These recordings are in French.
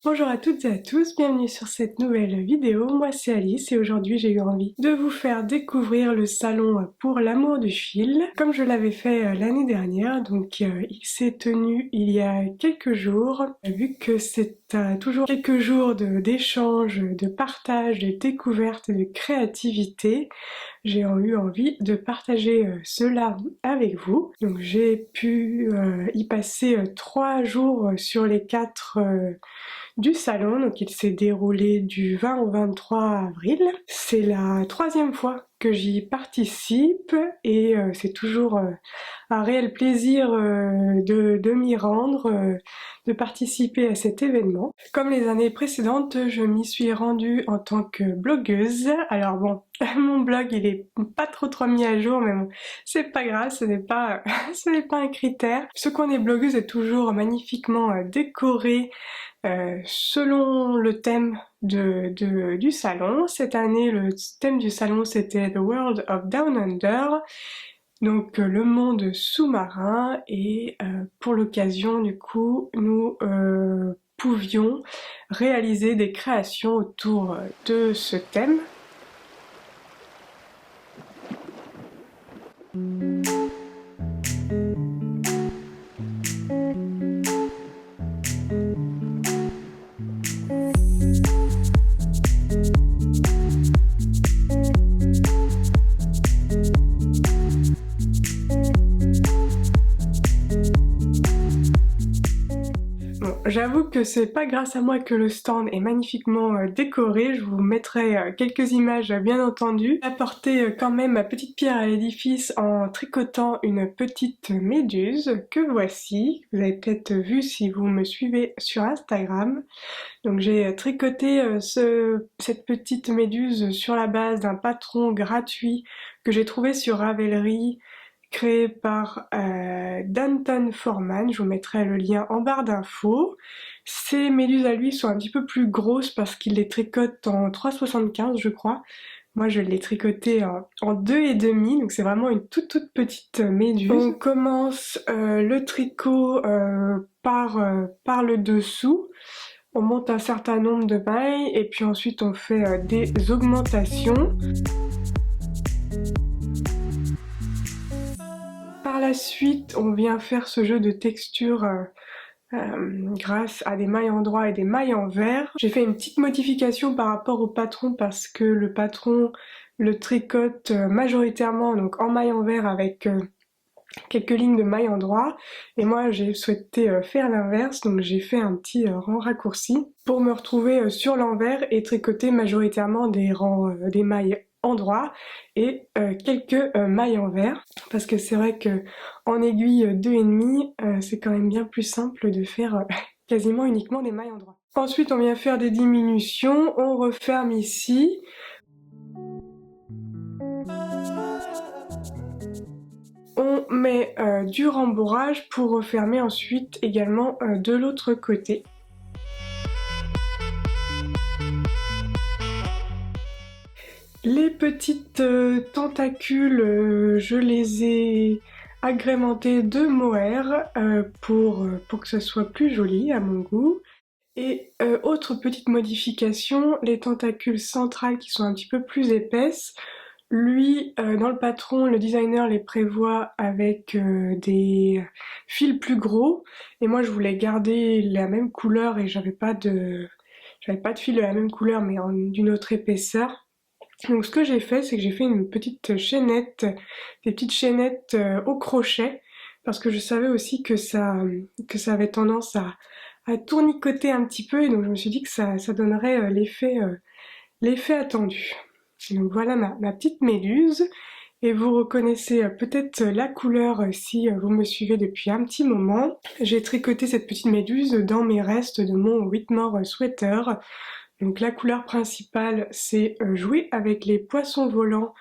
Bonjour à toutes et à tous, bienvenue sur cette nouvelle vidéo. Moi c'est Alice et aujourd'hui j'ai eu envie de vous faire découvrir le salon pour l'amour du fil. Comme je l'avais fait l'année dernière, donc il s'est tenu il y a quelques jours. Vu que c'est toujours quelques jours d'échange, de partage, de découverte et de créativité, j'ai eu envie de partager cela avec vous. Donc j'ai pu y passer 3 jours sur les 4 du salon, donc il s'est déroulé du 20 au 23 avril. C'est la 3e fois que j'y participe et c'est toujours un réel plaisir de m'y rendre, de participer à cet événement. Comme les années précédentes, je m'y suis rendue en tant que blogueuse. Alors bon, mon blog il est pas trop mis à jour, mais bon, c'est pas grave, ce n'est pas, ce n'est pas un critère. Ce qu'on est blogueuse est toujours magnifiquement décoré selon le thème du salon. Cette année, le thème du salon c'était The World of Down Under, donc le monde sous-marin, et pour l'occasion du coup nous pouvions réaliser des créations autour de ce thème. Bon, j'avoue que c'est pas grâce à moi que le stand est magnifiquement décoré, je vous mettrai quelques images bien entendu. J'ai apporté quand même ma petite pierre à l'édifice en tricotant une petite méduse que voici. Vous avez peut-être vu si vous me suivez sur Instagram. Donc j'ai tricoté cette petite méduse sur la base d'un patron gratuit que j'ai trouvé sur Ravelry, créé par Danton Foreman. Je vous mettrai le lien en barre d'infos. Ces méduses à lui sont un petit peu plus grosses parce qu'il les tricote en 3,75 je crois. Moi je l'ai tricoté en 2,5, donc c'est vraiment une toute petite méduse. On commence le tricot par le dessous. On monte un certain nombre de mailles et puis ensuite on fait des augmentations. Par la suite, on vient faire ce jeu de texture grâce à des mailles en droit et des mailles en vert. J'ai fait une petite modification par rapport au patron parce que le patron le tricote majoritairement donc en mailles en vert avec quelques lignes de mailles en droit, et moi j'ai souhaité faire l'inverse, donc j'ai fait un petit rang raccourci pour me retrouver sur l'envers et tricoter majoritairement des rangs des mailles en droit et quelques mailles en vert, parce que c'est vrai que en aiguille 2,5 c'est quand même bien plus simple de faire quasiment uniquement des mailles en droit. Ensuite on vient faire des diminutions, on referme ici. On met du rembourrage pour refermer ensuite également de l'autre côté. Les petites tentacules, je les ai agrémentées de mohair pour que ce soit plus joli à mon goût. Et autre petite modification, les tentacules centrales qui sont un petit peu plus épaisses. Lui, dans le patron, le designer les prévoit avec des fils plus gros, et moi je voulais garder la même couleur et j'avais pas de fil de la même couleur mais d'une autre épaisseur. Donc ce que j'ai fait, c'est que j'ai fait une petite chaînette, des petites chaînettes au crochet, parce que je savais aussi que ça avait tendance à tournicoter un petit peu, et donc je me suis dit que ça donnerait l'effet attendu. Donc voilà ma petite méduse, et vous reconnaissez peut-être la couleur si vous me suivez depuis un petit moment. J'ai tricoté cette petite méduse dans mes restes de mon Whitmore sweater. Donc la couleur principale c'est jouer avec les poissons volants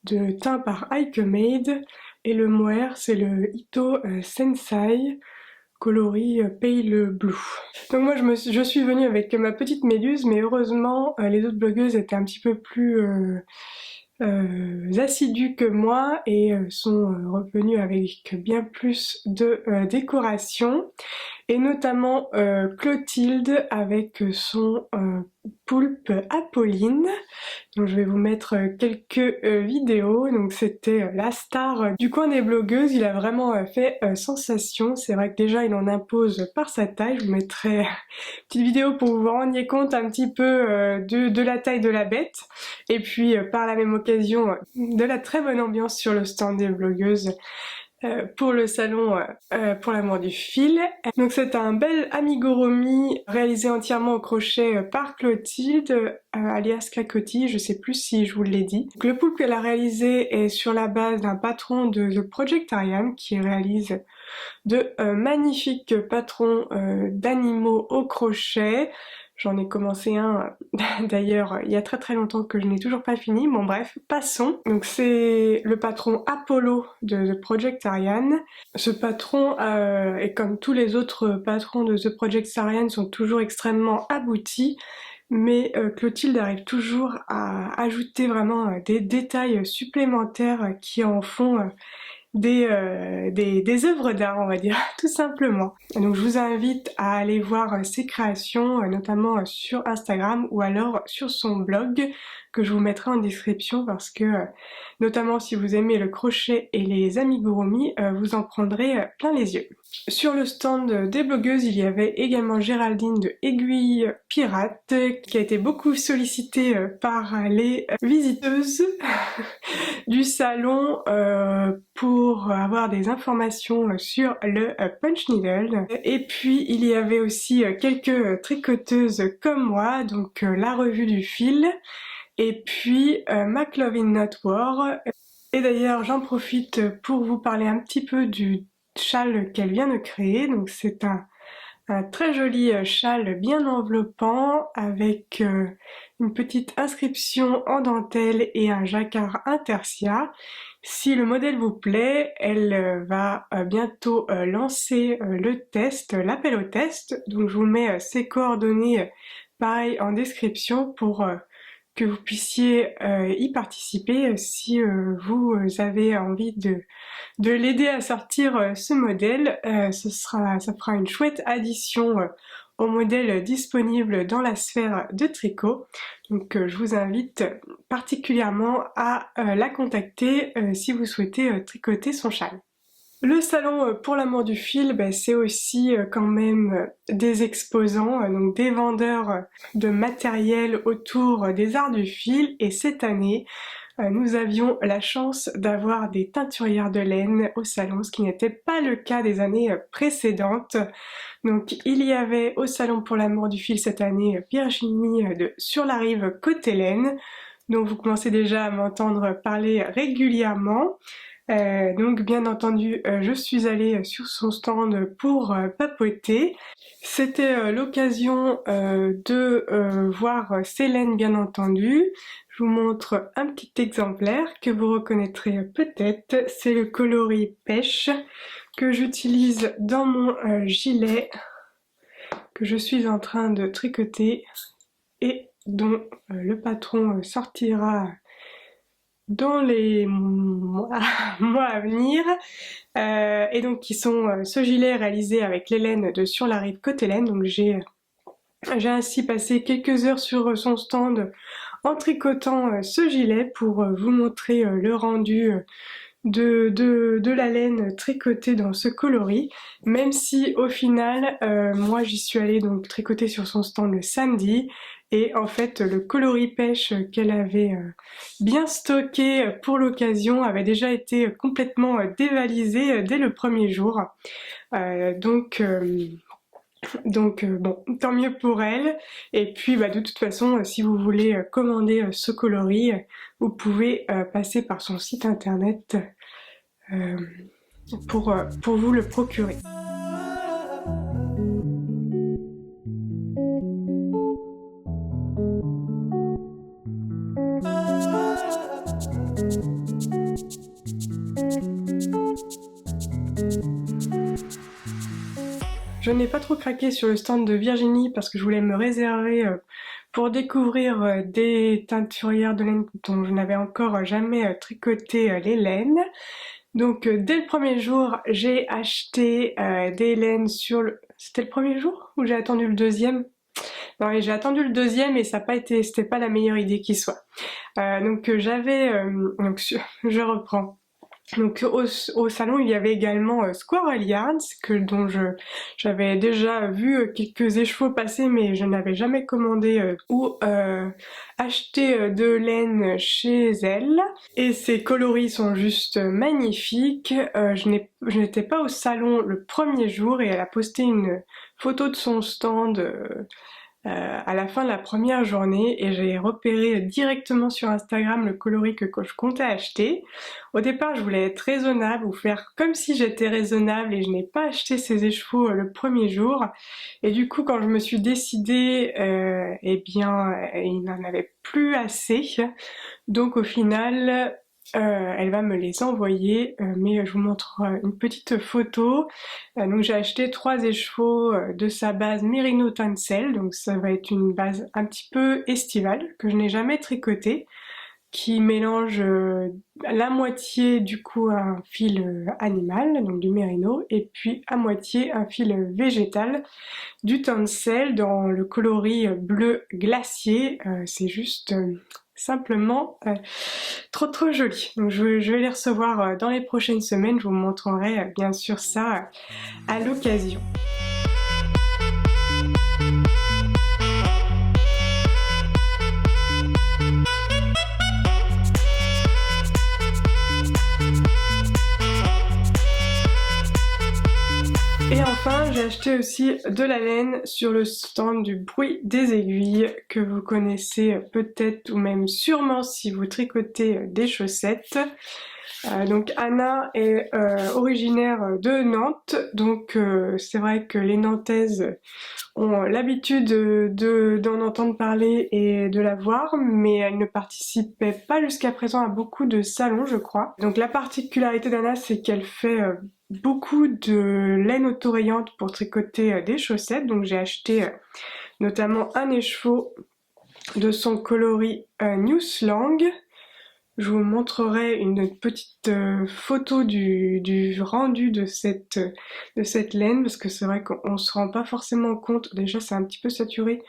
de teint par Ike Made, et le mohair c'est le Ito Sensai coloris pale blue. Donc moi je suis venue avec ma petite méduse, mais heureusement les autres blogueuses étaient un petit peu plus assidues que moi et sont revenues avec bien plus de décoration. et notamment Clotilde avec son poulpe Apolline. Donc je vais vous mettre quelques vidéos. Donc c'était la star du coin des blogueuses, il a vraiment fait sensation. C'est vrai que déjà il en impose par sa taille. Je vous mettrai une petite vidéo pour que vous vous rendiez compte un petit peu de la taille de la bête. Et puis par la même occasion de la très bonne ambiance sur le stand des blogueuses. Pour le salon pour l'amour du fil. Donc c'est un bel amigurumi réalisé entièrement au crochet par Clotilde, alias Cacotti, je sais plus si je vous l'ai dit. Donc, le poulpe qu'elle a réalisé est sur la base d'un patron de The Project Ariane qui réalise de magnifiques patrons d'animaux au crochet. J'en ai commencé un d'ailleurs il y a très longtemps que je n'ai toujours pas fini. Bon bref, passons. Donc c'est le patron Apollo de The Project Ariane. Ce patron, et comme tous les autres patrons de The Project Ariane, sont toujours extrêmement aboutis. Mais Clotilde arrive toujours à ajouter vraiment des détails supplémentaires qui en font des œuvres d'art, on va dire, tout simplement. Donc je vous invite à aller voir ses créations, notamment sur Instagram ou alors sur son blog, que je vous mettrai en description parce que, notamment si vous aimez le crochet et les amigurumi, vous en prendrez plein les yeux. Sur le stand des blogueuses, il y avait également Géraldine de Aiguille Pirate, qui a été beaucoup sollicitée par les visiteuses du salon pour avoir des informations sur le punch needle. Et puis il y avait aussi quelques tricoteuses comme moi, donc la revue du fil, et puis McLovin Not War. Et d'ailleurs j'en profite pour vous parler un petit peu du châle qu'elle vient de créer. Donc c'est un très joli châle bien enveloppant avec une petite inscription en dentelle et un jacquard intersia. Si le modèle vous plaît, elle va bientôt lancer le test, l'appel au test. Donc je vous mets ses coordonnées pareil en description pour que vous puissiez y participer si vous avez envie de l'aider à sortir ce modèle. Ça fera une chouette addition au modèle disponible dans la sphère de tricot. Donc je vous invite particulièrement à la contacter si vous souhaitez tricoter son châle. Le salon pour l'amour du fil, c'est aussi quand même des exposants, donc des vendeurs de matériel autour des arts du fil. Et cette année, nous avions la chance d'avoir des teinturières de laine au salon, ce qui n'était pas le cas des années précédentes. Donc il y avait au salon pour l'amour du fil cette année Virginie de Sur la Rive côté laine, dont vous commencez déjà à m'entendre parler régulièrement. Donc bien entendu je suis allée sur son stand pour papoter. C'était l'occasion de voir ses laines bien entendu. Je vous montre un petit exemplaire que vous reconnaîtrez peut-être. C'est le coloris pêche que j'utilise dans mon gilet que je suis en train de tricoter et dont le patron sortira dans les mois à venir. Et donc qui sont ce gilet réalisé avec les laines de Sur la Rive côté laine. Donc j'ai ainsi passé quelques heures sur son stand en tricotant ce gilet pour vous montrer le rendu de la laine tricotée dans ce coloris, même si au final moi j'y suis allée donc tricoter sur son stand le samedi, et en fait le coloris pêche qu'elle avait bien stocké pour l'occasion avait déjà été complètement dévalisé dès le premier jour. Donc bon, tant mieux pour elle. Et puis de toute façon, si vous voulez commander ce coloris, vous pouvez passer par son site internet pour vous le procurer. Je n'ai pas trop craqué sur le stand de Virginie parce que je voulais me réserver pour découvrir des teinturières de laine dont je n'avais encore jamais tricoté les laines. Donc dès le premier jour, j'ai acheté des laines sur le... C'était le premier jour ou j'ai attendu le deuxième? Non, et j'ai attendu le deuxième et ça n'a pas été, c'était pas la meilleure idée qui soit. Je reprends. Donc au salon, il y avait également Squirrel Yarns, dont j'avais déjà vu quelques écheveaux passer, mais je n'avais jamais commandé ou acheté de laine chez elle. Et ses coloris sont juste magnifiques. Je n'étais pas au salon le premier jour et elle a posté une photo de son stand à la fin de la première journée et j'ai repéré directement sur Instagram le coloris que je comptais acheter. Au départ, je voulais être raisonnable ou faire comme si j'étais raisonnable et je n'ai pas acheté ces écheveaux le premier jour. Et du coup, quand je me suis décidée, il n'en avait plus assez. Donc au final, elle va me les envoyer, mais je vous montre une petite photo. Donc j'ai acheté 3 écheveaux de sa base Merino Tencel, donc ça va être une base un petit peu estivale que je n'ai jamais tricotée, qui mélange la moitié du coup un fil animal, donc du mérino, et puis à moitié un fil végétal du Tencel dans le coloris bleu glacier. C'est juste simplement trop joli. Donc je vais les recevoir dans les prochaines semaines, je vous montrerai bien sûr ça à l'occasion. Et enfin, j'ai acheté aussi de la laine sur le stand du Bruit des aiguilles que vous connaissez peut-être ou même sûrement si vous tricotez des chaussettes. Donc Anna est originaire de Nantes, donc c'est vrai que les Nantaises ont l'habitude d'en entendre parler et de la voir, mais elle ne participait pas jusqu'à présent à beaucoup de salons, je crois. Donc la particularité d'Anna, c'est qu'elle fait beaucoup de laine autorayante pour tricoter des chaussettes. Donc j'ai acheté notamment un écheveau de son coloris New Slang. Je vous montrerai une petite photo du rendu de cette laine, parce que c'est vrai qu'on se rend pas forcément compte, déjà c'est un petit peu saturé,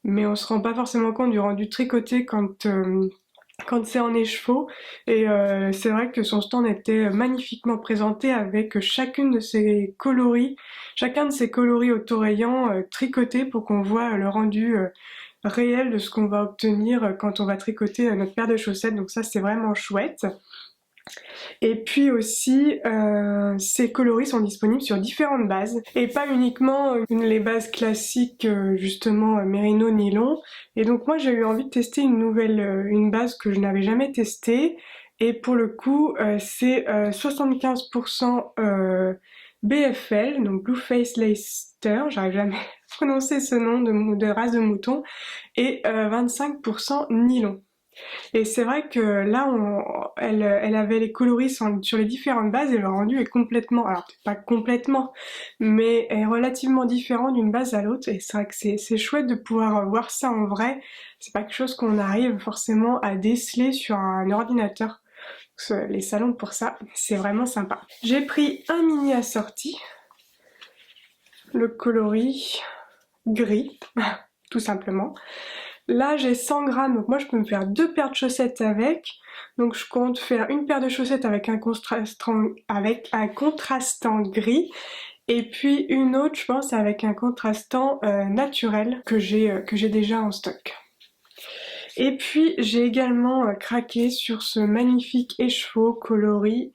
mais on se rend pas forcément compte du rendu tricoté quand c'est en écheveau. Et c'est vrai que son stand était magnifiquement présenté avec chacun de ses coloris autorayants tricotés pour qu'on voit le rendu réel de ce qu'on va obtenir quand on va tricoter notre paire de chaussettes. Donc ça, c'est vraiment chouette. Et puis aussi, ces coloris sont disponibles sur différentes bases et pas uniquement les bases classiques justement mérino nylon. Et donc moi j'ai eu envie de tester une base que je n'avais jamais testée et pour le coup c'est 75% BFL, donc Blue Face Leicester, j'arrive jamais à prononcer ce nom de race de mouton, et 25% nylon. Et c'est vrai que là, elle avait les coloris sur les différentes bases et le rendu est complètement, alors peut-être pas complètement, mais est relativement différent d'une base à l'autre. Et c'est vrai que c'est chouette de pouvoir voir ça en vrai. C'est pas quelque chose qu'on arrive forcément à déceler sur un ordinateur. Les salons pour ça, c'est vraiment sympa. J'ai pris un mini assorti, le coloris gris, tout simplement. Là j'ai 100 grammes, donc moi je peux me faire 2 paires de chaussettes avec. Donc je compte faire une paire de chaussettes avec un contrastant gris. Et puis une autre je pense avec un contrastant naturel que j'ai déjà en stock. Et puis j'ai également craqué sur ce magnifique écheveau coloris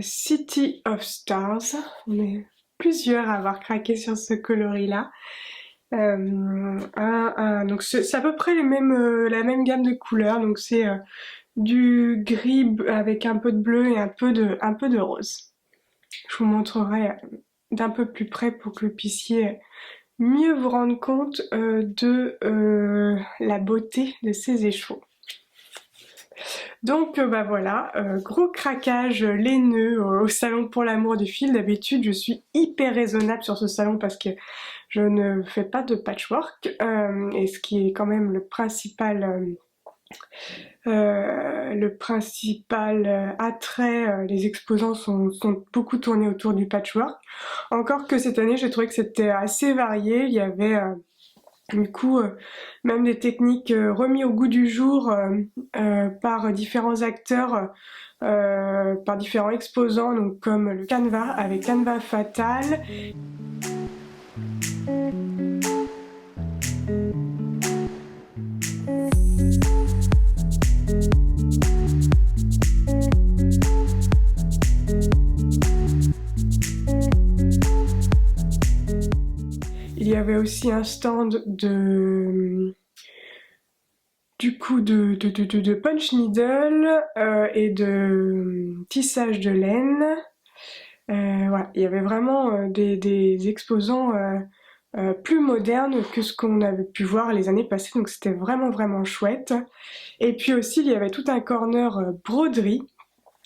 City of Stars. On est plusieurs à avoir craqué sur ce coloris là. Donc c'est à peu près la même gamme de couleurs, donc c'est du gris avec un peu de bleu et un peu de rose. Je vous montrerai d'un peu plus près pour que vous puissiez mieux vous rendre compte de la beauté de ces écheveaux. Donc bah voilà, gros craquage laineux au salon pour l'amour du fil. D'habitude je suis hyper raisonnable sur ce salon parce que je ne fais pas de patchwork, et ce qui est quand même le principal Le principal attrait, les exposants sont beaucoup tournés autour du patchwork. Encore que cette année, j'ai trouvé que c'était assez varié. Il y avait du coup même des techniques remises au goût du jour par différents acteurs, par différents exposants, donc comme le Canva avec Canva Fatal. Il y avait aussi un stand de punch needle et de tissage de laine. Voilà, il y avait vraiment des exposants plus modernes que ce qu'on avait pu voir les années passées, donc c'était vraiment chouette. Et puis aussi, il y avait tout un corner broderie.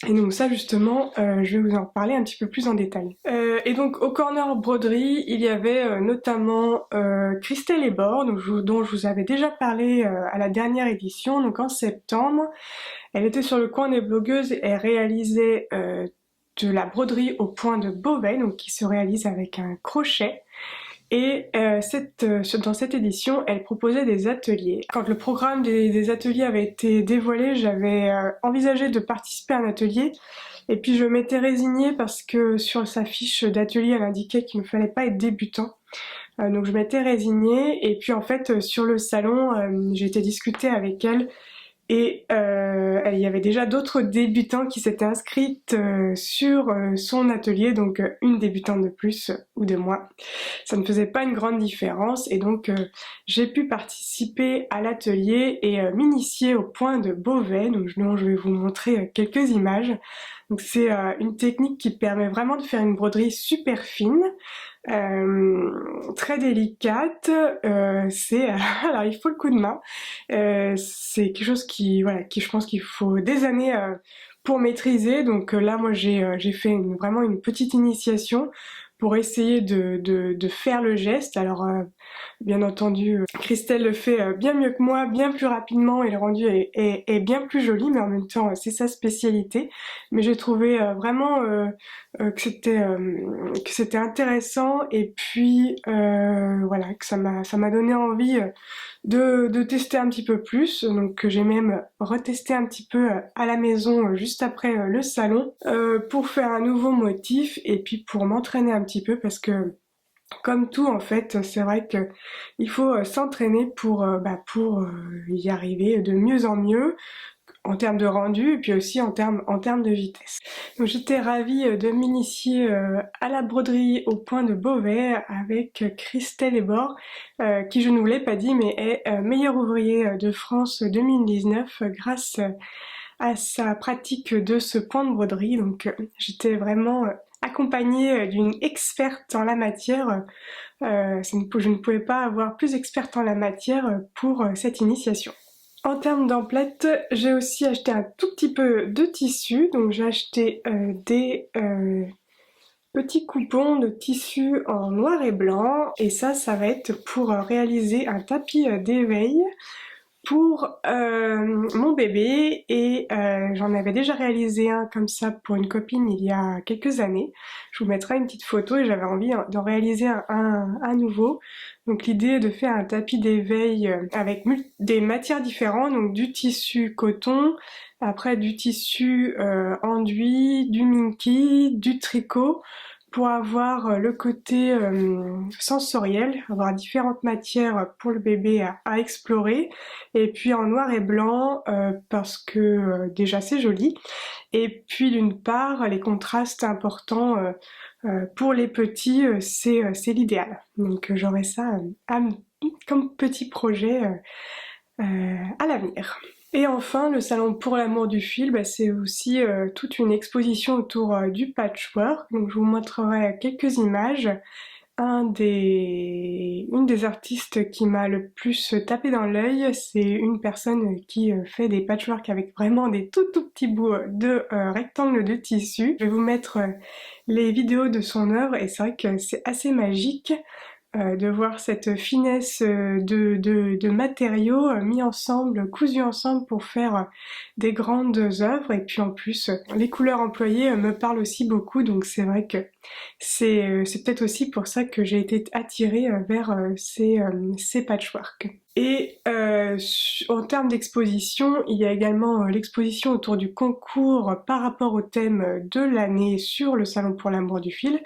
Et donc ça justement, je vais vous en parler un petit peu plus en détail. Et donc au corner broderie, il y avait notamment Christelle Ebor, dont je vous avais déjà parlé à la dernière édition, donc en septembre. Elle était sur le coin des blogueuses et elle réalisait de la broderie au point de Beauvais, donc qui se réalise avec un crochet. Et dans cette édition, elle proposait des ateliers. Quand le programme des ateliers avait été dévoilé, j'avais envisagé de participer à un atelier. Et puis je m'étais résignée parce que sur sa fiche d'atelier, elle indiquait qu'il ne fallait pas être débutant. Donc je m'étais résignée. Et puis en fait, sur le salon, j'ai été discuter avec elle. Et il y avait déjà d'autres débutants qui s'étaient inscrites sur son atelier, donc une débutante de plus ou de moins. Ça ne faisait pas une grande différence et donc j'ai pu participer à l'atelier et m'initier au point de Beauvais, donc je vais vous montrer quelques images. Donc c'est une technique qui permet vraiment de faire une broderie super fine, très délicate. Alors il faut le coup de main. C'est quelque chose qui je pense qu'il faut des années pour maîtriser. Donc là moi j'ai fait vraiment une petite initiation pour essayer de faire le geste. Alors bien entendu, Christelle le fait bien mieux que moi, bien plus rapidement et le rendu est bien plus joli, mais en même temps c'est sa spécialité. Mais j'ai trouvé vraiment que c'était intéressant et puis voilà, que ça m'a donné envie de tester un petit peu plus, donc que j'ai même retesté un petit peu à la maison juste après le salon pour faire un nouveau motif et puis pour m'entraîner un petit peu parce que comme tout en fait, c'est vrai que il faut s'entraîner pour y arriver de mieux en mieux en termes de rendu et puis aussi en termes de vitesse. Donc j'étais ravie de m'initier à la broderie au point de Beauvais avec Christelle Ebor, qui je ne vous l'ai pas dit mais est meilleure ouvrier de France 2019 grâce à sa pratique de ce point de broderie. Donc j'étais vraiment accompagnée d'une experte en la matière. Je ne pouvais pas avoir plus experte en la matière pour cette initiation. En termes d'emplettes, j'ai aussi acheté un tout petit peu de tissu, donc j'ai acheté des petits coupons de tissu en noir et blanc, et ça va être pour réaliser un tapis d'éveil pour mon bébé, et j'en avais déjà réalisé un comme ça pour une copine il y a quelques années. Je vous mettrai une petite photo et j'avais envie d'en réaliser un nouveau. Donc l'idée est de faire un tapis d'éveil avec des matières différentes, donc du tissu coton, après du tissu enduit, du minky, du tricot, pour avoir le côté sensoriel, avoir différentes matières pour le bébé à explorer, et puis en noir et blanc parce que déjà c'est joli, et puis d'une part les contrastes importants pour les petits c'est l'idéal. Donc j'aurai ça comme petit projet à l'avenir. Et enfin, le salon pour l'amour du fil, c'est aussi toute une exposition autour du patchwork. Donc je vous montrerai quelques images. Une des artistes qui m'a le plus tapé dans l'œil, c'est une personne qui fait des patchworks avec vraiment des tout petits bouts de rectangles de tissu. Je vais vous mettre les vidéos de son œuvre et c'est vrai que c'est assez magique de voir cette finesse de matériaux mis ensemble, cousus ensemble pour faire des grandes œuvres. Et puis en plus, les couleurs employées me parlent aussi beaucoup, donc c'est vrai que c'est peut-être aussi pour ça que j'ai été attirée vers ces patchworks. Et en termes d'exposition, il y a également l'exposition autour du concours par rapport au thème de l'année sur le Salon pour l'amour du fil.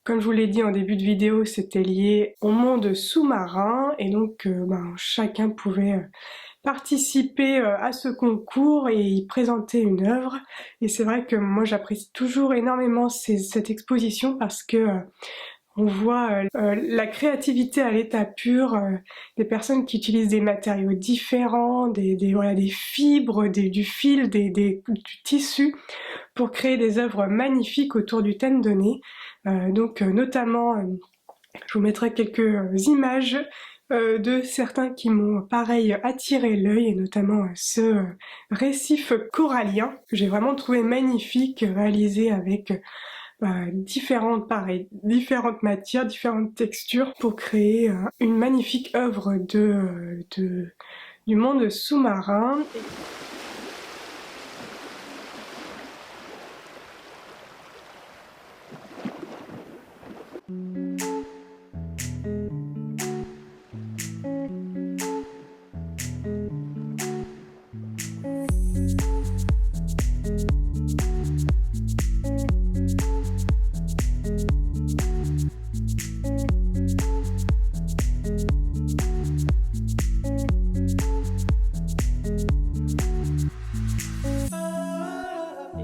Comme je vous l'ai dit en début de vidéo, c'était lié au monde sous-marin et donc chacun pouvait participer à ce concours et y présenter une œuvre. Et c'est vrai que moi j'apprécie toujours énormément cette exposition parce que on voit la créativité à l'état pur, des personnes qui utilisent des matériaux différents, voilà, des fibres, du fil, du tissu pour créer des œuvres magnifiques autour du thème donné. Notamment, je vous mettrai quelques images de certains qui m'ont pareil attiré l'œil, et notamment ce récif corallien que j'ai vraiment trouvé magnifique, réalisé avec différentes matières, différentes textures pour créer une magnifique œuvre du monde sous-marin.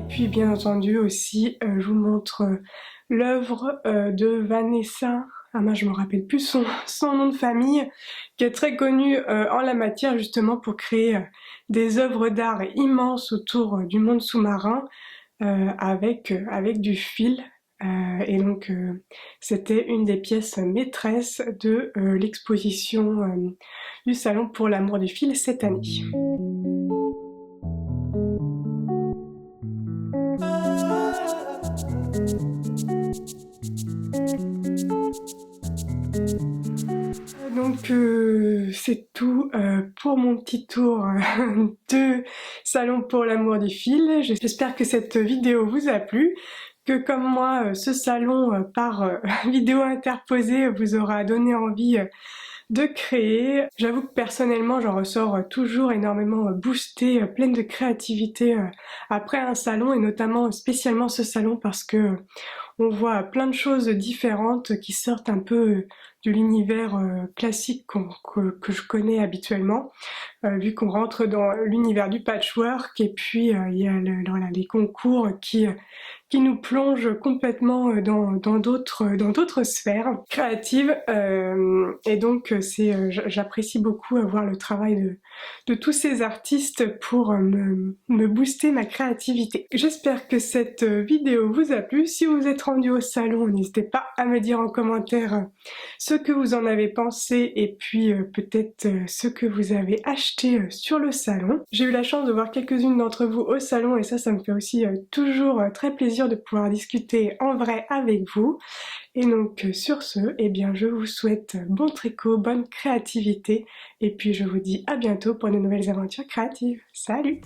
Puis bien entendu aussi, je vous montre l'œuvre de Vanessa, je me rappelle plus son nom de famille, qui est très connue en la matière justement pour créer des œuvres d'art immenses autour du monde sous-marin avec du fil. Et donc c'était une des pièces maîtresses de l'exposition du Salon pour l'amour du fil cette année. Donc c'est tout pour mon petit tour de Salon pour l'amour du fil. J'espère que cette vidéo vous a plu, que comme moi ce salon par vidéo interposée vous aura donné envie de créer. J'avoue que personnellement j'en ressors toujours énormément boostée, pleine de créativité après un salon, et notamment spécialement ce salon parce que on voit plein de choses différentes qui sortent un peu de l'univers classique que je connais habituellement, vu qu'on rentre dans l'univers du patchwork, et puis il y a voilà, les concours qui nous plongent complètement dans d'autres sphères créatives, et donc j'apprécie beaucoup voir le travail de tous ces artistes pour me booster ma créativité. J'espère que cette vidéo vous a plu. Si vous êtes rendu au salon, n'hésitez pas à me dire en commentaire ce que vous en avez pensé, et puis peut-être ce que vous avez acheté sur le salon. J'ai eu la chance de voir quelques-unes d'entre vous au salon, et ça me fait aussi toujours très plaisir de pouvoir discuter en vrai avec vous. Et donc sur ce, eh bien je vous souhaite bon tricot, bonne créativité, et puis je vous dis à bientôt pour de nouvelles aventures créatives. Salut!